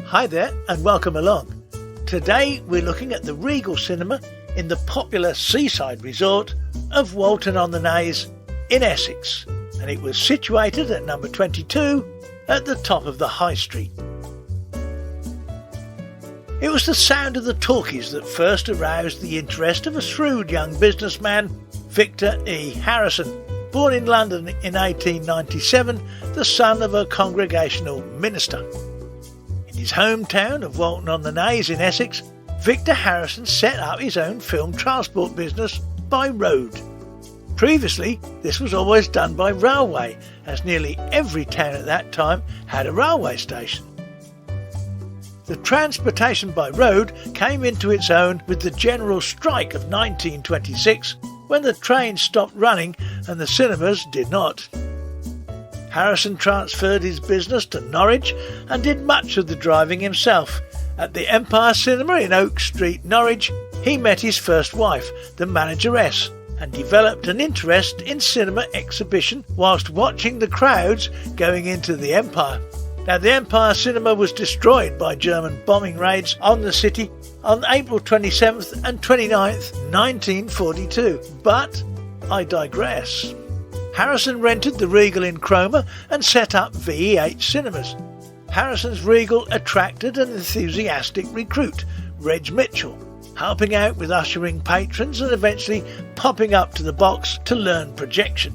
Hi there and welcome along. Today we're looking at the Regal cinema in the popular seaside resort of Walton on the Naze in Essex, and it was situated at number 22 at the top of the High Street. It was the sound of the talkies that first aroused the interest of a shrewd young businessman, Victor E. Harrison, born in London in 1897, the son of a Congregational minister. In his hometown of Walton on the Naze in Essex, Victor Harrison set up his own film transport business by road. Previously, this was always done by railway, as nearly every town at that time had a railway station. The transportation by road came into its own with the general strike of 1926, when the trains stopped running and the cinemas did not. Harrison transferred his business to Norwich and did much of the driving himself. At the Empire Cinema in Oak Street, Norwich, he met his first wife, the manageress, and developed an interest in cinema exhibition whilst watching the crowds going into the Empire. Now, the Empire Cinema was destroyed by German bombing raids on the city on April 27th and 29th, 1942. But I digress. Harrison rented the Regal in Cromer and set up VEH cinemas. Harrison's Regal attracted an enthusiastic recruit, Reg Mitchell, helping out with ushering patrons and eventually popping up to the box to learn projection.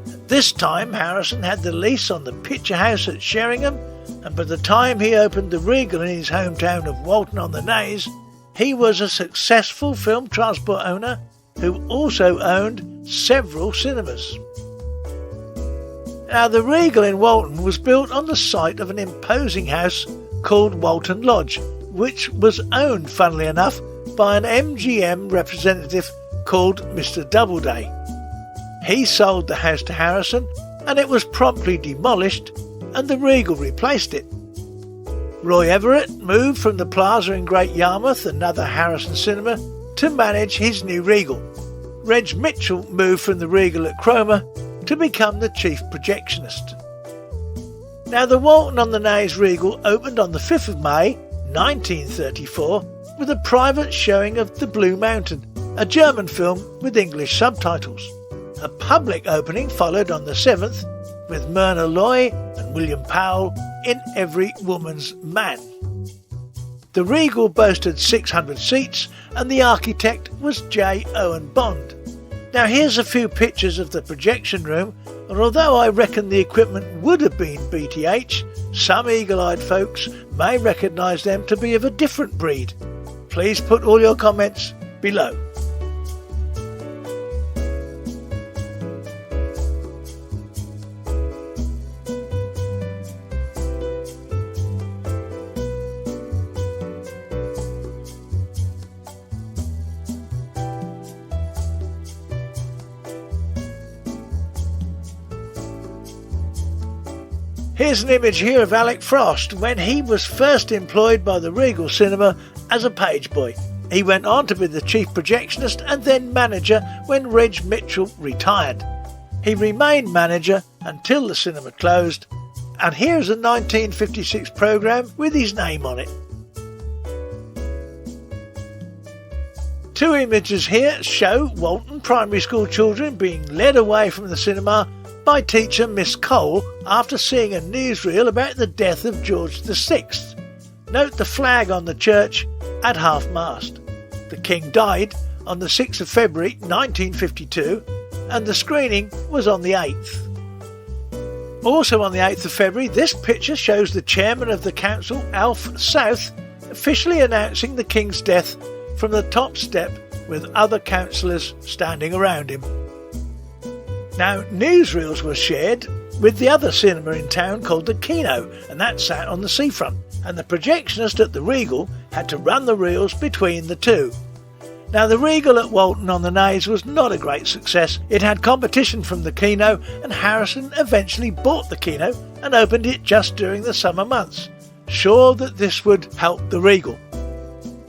At this time, Harrison had the lease on the Picture House at Sheringham, and by the time he opened the Regal in his hometown of Walton on the Naze, he was a successful film transport owner who also owned several cinemas. Now, the Regal in Walton was built on the site of an imposing house called Walton Lodge, which was owned, funnily enough, by an MGM representative called Mr. Doubleday. He sold the house to Harrison, and it was promptly demolished, and the Regal replaced it. Roy Everett moved from the Plaza in Great Yarmouth, another Harrison cinema, to manage his new Regal. Reg Mitchell moved from the Regal at Cromer to become the chief projectionist. Now, the Walton on the Naze Regal opened on the 5th of May 1934 with a private showing of The Blue Mountain, a German film with English subtitles. A public opening followed on the 7th with Myrna Loy and William Powell in Every Woman's Man. The Regal boasted 600 seats and the architect was J. Owen Bond. Now, here's a few pictures of the projection room, and although I reckon the equipment would have been BTH, some eagle-eyed folks may recognise them to be of a different breed. Please put all your comments below. Here's an image here of Alec Frost when he was first employed by the Regal Cinema as a page boy. He went on to be the chief projectionist and then manager when Reg Mitchell retired. He remained manager until the cinema closed, and here's a 1956 programme with his name on it. Two images here show Walton primary school children being led away from the cinema by teacher Miss Cole after seeing a newsreel about the death of George VI. Note the flag on the church at half-mast. The King died on the 6th of February 1952 and the screening was on the 8th. Also on the 8th of February, this picture shows the chairman of the council, Alf South, officially announcing the King's death from the top step with other councillors standing around him. Now, newsreels were shared with the other cinema in town called the Kino, and that sat on the seafront, and the projectionist at the Regal had to run the reels between the two. Now, the Regal at Walton on the Naze was not a great success. It had competition from the Kino, and Harrison eventually bought the Kino and opened it just during the summer months, sure that this would help the Regal.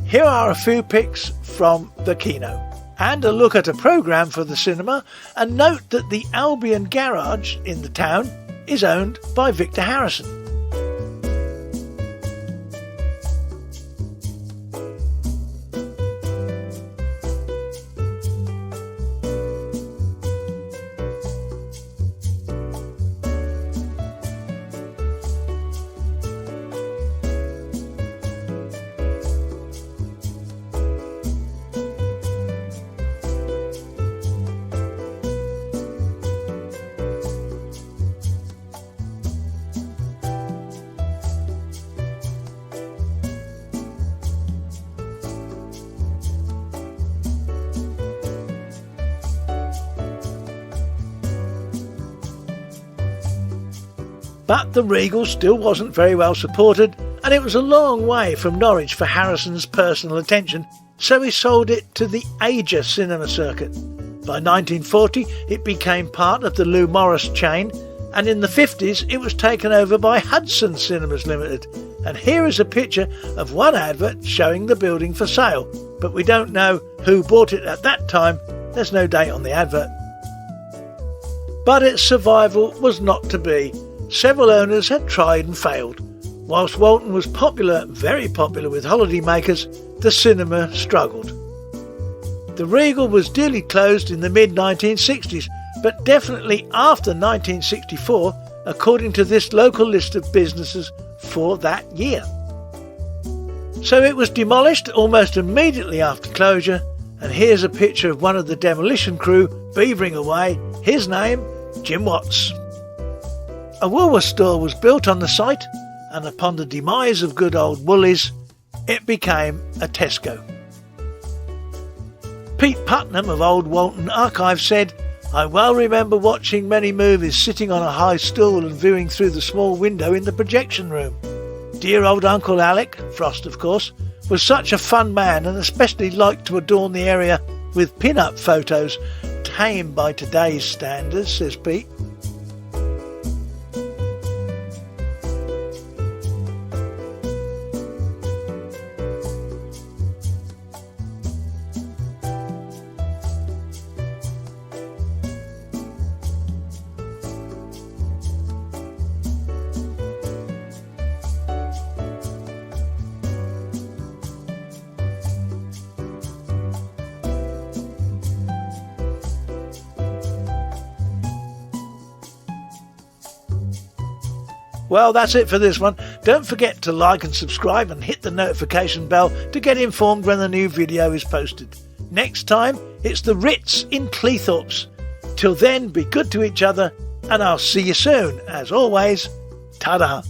Here are a few pics from the Kino, and a look at a programme for the cinema, and note that the Albion Garage in the town is owned by Victor Harrison. But the Regal still wasn't very well supported, and it was a long way from Norwich for Harrison's personal attention, so he sold it to the Ager cinema circuit. By 1940 it became part of the Lou Morris chain, and in the 50s it was taken over by Hudson Cinemas Limited. And here is a picture of one advert showing the building for sale, but we don't know who bought it at that time. There's no date on the advert. But its survival was not to be. Several owners had tried and failed. Whilst Walton was popular, very popular with holidaymakers, the cinema struggled. The Regal was duly closed in the mid-1960s, but definitely after 1964, according to this local list of businesses for that year. So it was demolished almost immediately after closure, and here's a picture of one of the demolition crew beavering away, his name, Jim Watts. A Woolworths store was built on the site, and upon the demise of good old Woolies, it became a Tesco. Pete Putnam of Old Walton Archive said, "I well remember watching many movies sitting on a high stool and viewing through the small window in the projection room. Dear old Uncle Alec, Frost of course, was such a fun man and especially liked to adorn the area with pin-up photos, tame by today's standards," says Pete. Well, that's it for this one. Don't forget to like and subscribe and hit the notification bell to get informed when the new video is posted. Next time, it's the Ritz in Cleethorpes. Till then, be good to each other, and I'll see you soon. As always, ta-da!